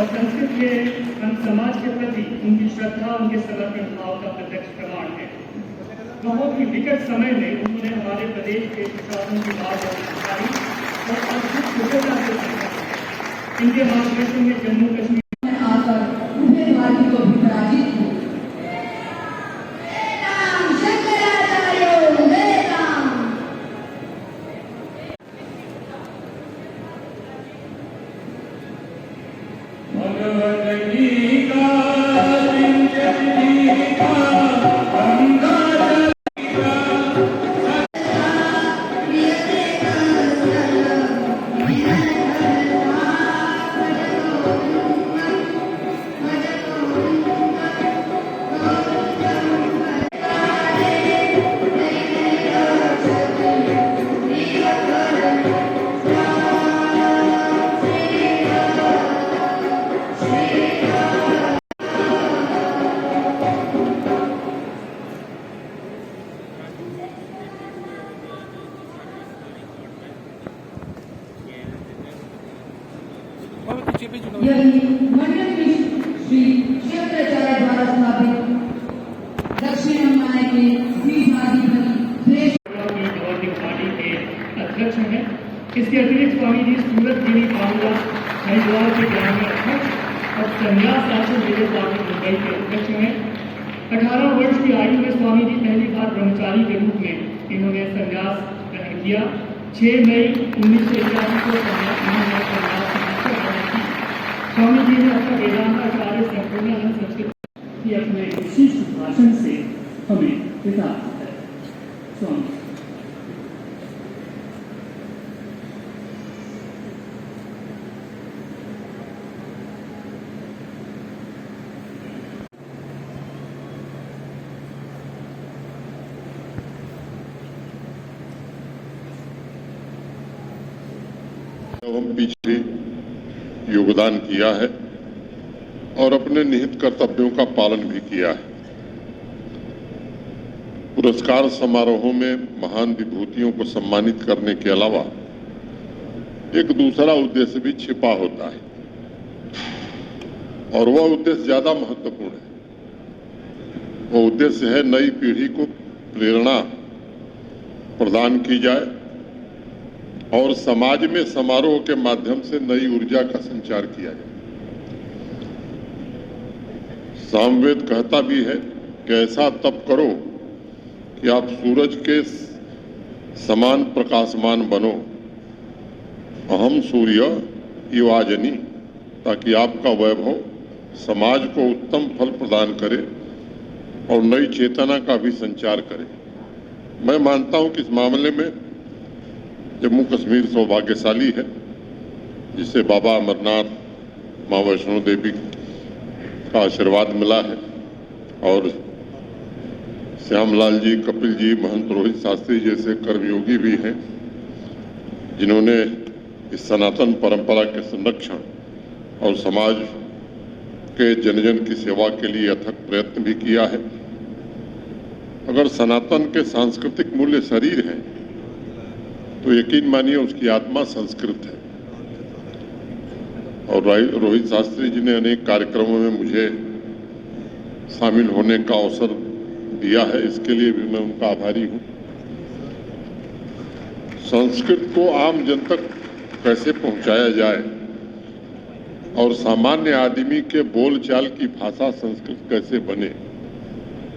संस्कृत के हम समाज के प्रति उनकी श्रद्धा, उनके समर्पण भाव का प्रत्यक्ष प्रमाण है। बहुत ही विकट समय में उन्होंने हमारे प्रदेश के प्रशासन की बात उठाई और अद्भुत कुशलता से संभाला। इनके मार्गदर्शन में जम्मू कश्मीर में आकर उम्मीदवारी को भी पराजित किया। यही मंडल श्री शंकराचार्य द्वारा स्थापित दक्षिण अम्बाई के देश गवर्निंग बॉडी के अध्यक्ष हैं। इसके अतिरिक्त स्वामी जी सूरत गिरी बांग्ला हरिद्वार के ग्रामीण अध्यक्ष और संन्यास आश्रम जिले स्वामी मुंबई के अध्यक्ष हैं। 18 वर्ष की आयु में स्वामी जी पहली बार ब्रह्मचारी के रूप में इन्होंने संन्यास ग्रहण किया। 6 मई 1981 को स्वामी जी ने अपना वेदांताचार्य संपूर्णानंद संस्कृत की अपने विशिष्ट भाषण से हमें बता है। स्वामी एवं पीछे योगदान किया है और अपने निहित कर्तव्यों का पालन भी किया है। पुरस्कार समारोहों में महान विभूतियों को सम्मानित करने के अलावा एक दूसरा उद्देश्य भी छिपा होता है और वह उद्देश्य ज्यादा महत्वपूर्ण है। वह उद्देश्य है नई पीढ़ी को प्रेरणा प्रदान की जाए और समाज में समारोह के माध्यम से नई ऊर्जा का संचार किया जाए। सामवेद कहता भी है कि ऐसा तप करो कि आप सूरज के समान प्रकाशमान बनो, अहम सूर्य युवाजनी, ताकि आपका वैभव समाज को उत्तम फल प्रदान करे और नई चेतना का भी संचार करे। मैं मानता हूं कि इस मामले में जम्मू कश्मीर सौभाग्यशाली है, जिसे बाबा अमरनाथ, मां वैष्णो देवी का आशीर्वाद मिला है और श्यामलाल जी, कपिल जी, महंत रोहित शास्त्री जैसे कर्मयोगी भी हैं, जिन्होंने इस सनातन परंपरा के संरक्षण और समाज के जन जन की सेवा के लिए अथक प्रयत्न भी किया है। अगर सनातन के सांस्कृतिक मूल्य शरीर हैं तो यकीन मानिए उसकी आत्मा संस्कृत है। और रोहित शास्त्री जी ने अनेक कार्यक्रमों में मुझे शामिल होने का अवसर दिया है, इसके लिए भी मैं उनका आभारी हूं। संस्कृत को आम जन तक कैसे पहुंचाया जाए और सामान्य आदमी के बोलचाल की भाषा संस्कृत कैसे बने,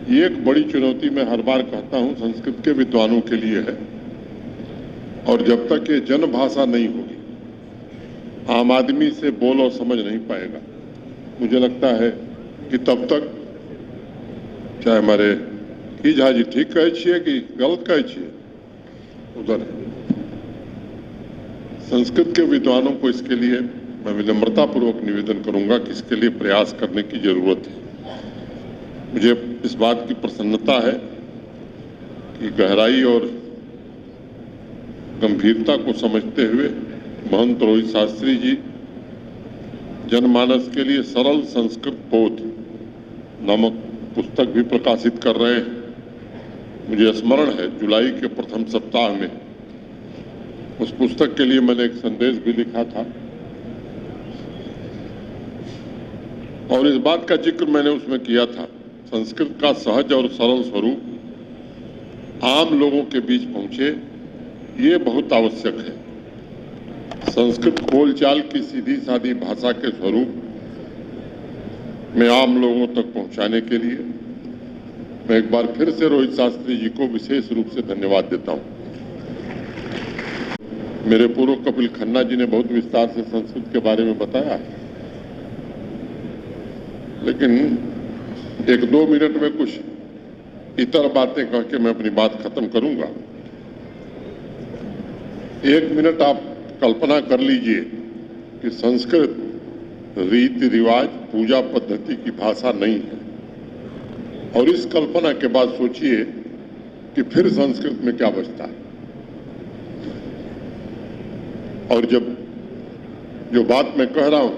ये एक बड़ी चुनौती मैं हर बार कहता हूं संस्कृत के विद्वानों के लिए है, और जब तक ये जन भाषा नहीं होगी, आम आदमी से बोल और समझ नहीं पाएगा। मुझे लगता है कि तब तक चाहे हमारे की झाजी ठीक कहे छे कि गलत कहे छे उधर संस्कृत के विद्वानों को इसके लिए मैं विनम्रतापूर्वक निवेदन करूंगा कि इसके लिए प्रयास करने की जरूरत है। मुझे इस बात की प्रसन्नता है कि गहराई और गंभीरता को समझते हुए महंत रोहित शास्त्री जी जनमानस के लिए सरल संस्कृत बोध नामक पुस्तक भी प्रकाशित कर रहे हैं। मुझे स्मरण है जुलाई के प्रथम सप्ताह में उस पुस्तक के लिए मैंने एक संदेश भी लिखा था, और इस बात का जिक्र मैंने उसमें किया था, संस्कृत का सहज और सरल स्वरूप आम लोगों के बीच पहुंचे, ये बहुत आवश्यक है। संस्कृत बोलचाल की सीधी सादी भाषा के स्वरूप में आम लोगों तक पहुंचाने के लिए मैं एक बार फिर से रोहित शास्त्री जी को विशेष रूप से धन्यवाद देता हूं। मेरे पूर्व कपिल खन्ना जी ने बहुत विस्तार से संस्कृत के बारे में बताया है, लेकिन एक दो मिनट में कुछ इतर बातें कह के मैं अपनी बात खत्म करूंगा। एक मिनट आप कल्पना कर लीजिए कि संस्कृत रीति रिवाज पूजा पद्धति की भाषा नहीं है, और इस कल्पना के बाद सोचिए कि फिर संस्कृत में क्या बचता है। और जब जो बात मैं कह रहा हूं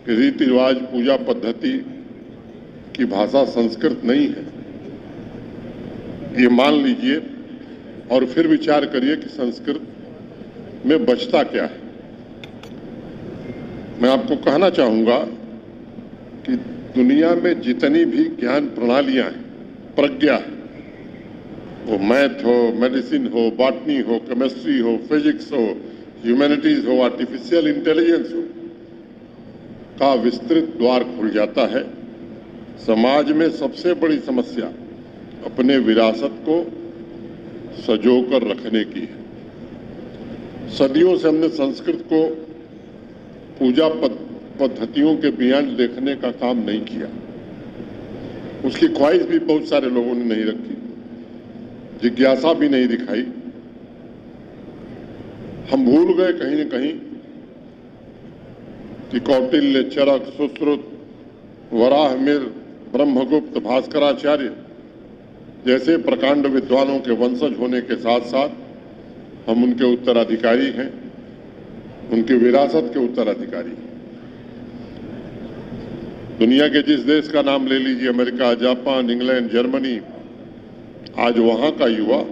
कि रीति रिवाज पूजा पद्धति की भाषा संस्कृत नहीं है, ये मान लीजिए और फिर विचार करिए कि संस्कृत में बचता क्या है। मैं आपको कहना चाहूंगा कि दुनिया में जितनी भी ज्ञान प्रणालियां हैं, प्रज्ञा है, वो मैथ हो, मेडिसिन हो, बॉटनी हो, केमिस्ट्री हो, फिजिक्स हो, ह्यूमैनिटीज हो, आर्टिफिशियल इंटेलिजेंस हो, का विस्तृत द्वार खुल जाता है। समाज में सबसे बड़ी समस्या अपने विरासत को सजोकर रखने की है। सदियों से हमने संस्कृत को पूजा पद्धतियों के बियॉन्ड देखने का काम नहीं किया, उसकी ख्वाहिश भी बहुत सारे लोगों ने नहीं रखी, जिज्ञासा भी नहीं दिखाई। हम भूल गए कहीं न कहीं कि कौटिल्य, चरक, सुश्रुत, वराहमिर, ब्रह्मगुप्त, भास्कराचार्य जैसे प्रकांड विद्वानों के वंशज होने के साथ साथ हम उनके उत्तराधिकारी हैं, उनकी विरासत के उत्तराधिकारी हैं। दुनिया के जिस देश का नाम ले लीजिए, अमेरिका, जापान, इंग्लैंड, जर्मनी, आज वहां का युवा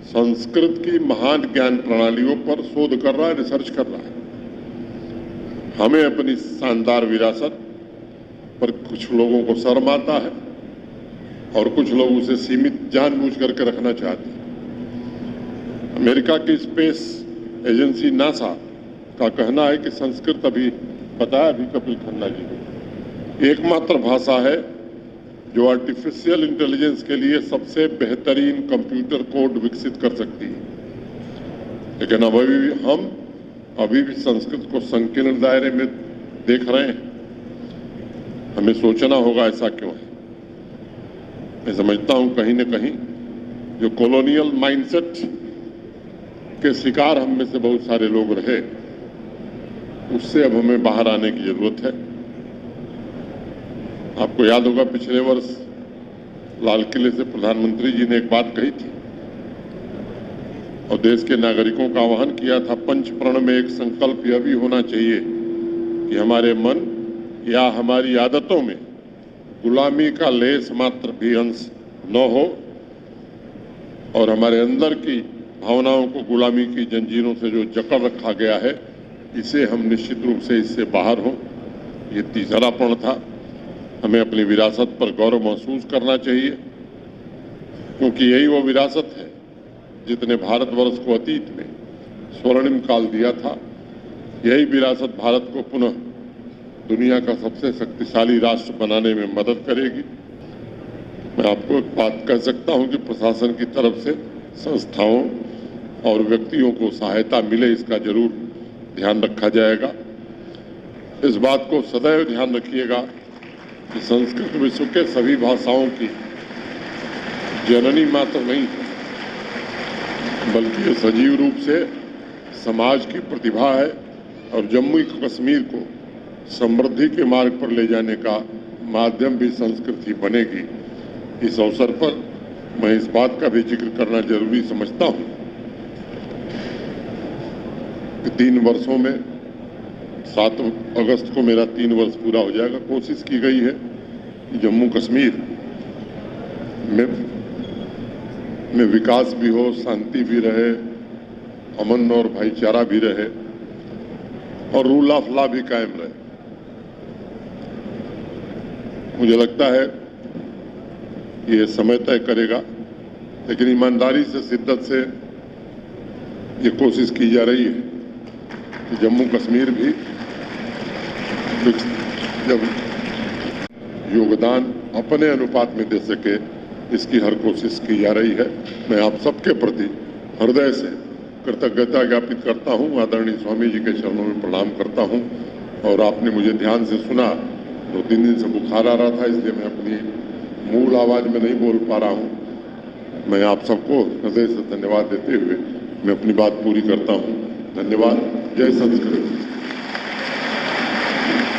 संस्कृत की महान ज्ञान प्रणालियों पर शोध कर रहा है, रिसर्च कर रहा है। हमें अपनी शानदार विरासत पर कुछ लोगों को शर्म आता है और कुछ लोग उसे सीमित जानबूझ करके रखना चाहते हैं। अमेरिका की स्पेस एजेंसी नासा का कहना है कि संस्कृत अभी बताया अभी कपिल खन्ना जी ने एकमात्र भाषा है जो आर्टिफिशियल इंटेलिजेंस के लिए सबसे बेहतरीन कंप्यूटर कोड विकसित कर सकती है। लेकिन हम अभी भी संस्कृत को संकीर्ण दायरे में देख रहे हैं। हमें सोचना होगा ऐसा क्यों है। मैं समझता हूं कहीं न कहीं जो कॉलोनियल माइंडसेट के शिकार हम में से बहुत सारे लोग रहे, उससे अब हमें बाहर आने की जरूरत है। आपको याद होगा पिछले वर्ष लाल किले से प्रधानमंत्री जी ने एक बात कही थी और देश के नागरिकों का आह्वान किया था, पंच प्रण में एक संकल्प यह भी होना चाहिए कि हमारे मन या हमारी आदतों में गुलामी का लेस मात्र भी अंश न हो और हमारे अंदर की भावनाओं को गुलामी की जंजीरों से जो जकड़ रखा गया है, इसे हम निश्चित रूप से इससे बाहर हों। ये तीसरा प्रण था। हमें अपनी विरासत पर गौरव महसूस करना चाहिए, क्योंकि यही वो विरासत है जितने भारतवर्ष को अतीत में स्वर्णिम काल दिया था। यही विरासत भारत को पुनः दुनिया का सबसे शक्तिशाली राष्ट्र बनाने में मदद करेगी। मैं आपको एक बात कह सकता हूं कि प्रशासन की तरफ से संस्थाओं और व्यक्तियों को सहायता मिले, इसका जरूर ध्यान रखा जाएगा। इस बात को सदैव ध्यान रखिएगा कि संस्कृत विश्व के सभी भाषाओं की जननी मात्र नहीं है, बल्कि ये सजीव रूप से समाज की प्रतिभा है और जम्मू कश्मीर को समृद्धि के मार्ग पर ले जाने का माध्यम भी संस्कृत ही बनेगी। इस अवसर पर मैं इस बात का भी जिक्र करना जरूरी समझता हूं कि 3 वर्षों में 7 अगस्त को मेरा 3 वर्ष पूरा हो जाएगा। कोशिश की गई है कि जम्मू कश्मीर में विकास भी हो, शांति भी रहे, अमन और भाईचारा भी रहे और रूल ऑफ लॉ भी कायम रहे। मुझे लगता है ये समय तय करेगा, लेकिन ईमानदारी से, शिद्दत से ये कोशिश की जा रही है कि जम्मू कश्मीर भी जब योगदान अपने अनुपात में दे सके, इसकी हर कोशिश की जा रही है। मैं आप सबके प्रति हृदय से कृतज्ञता ज्ञापित करता हूं, आदरणीय स्वामी जी के चरणों में प्रणाम करता हूं। और आपने मुझे ध्यान से सुना, 2-3 दिन से बुखार आ रहा था, इसलिए मैं अपनी मूल आवाज में नहीं बोल पा रहा हूं। मैं आप सबको हृदय से धन्यवाद देते हुए मैं अपनी बात पूरी करता हूं। धन्यवाद। जय संस्कृत।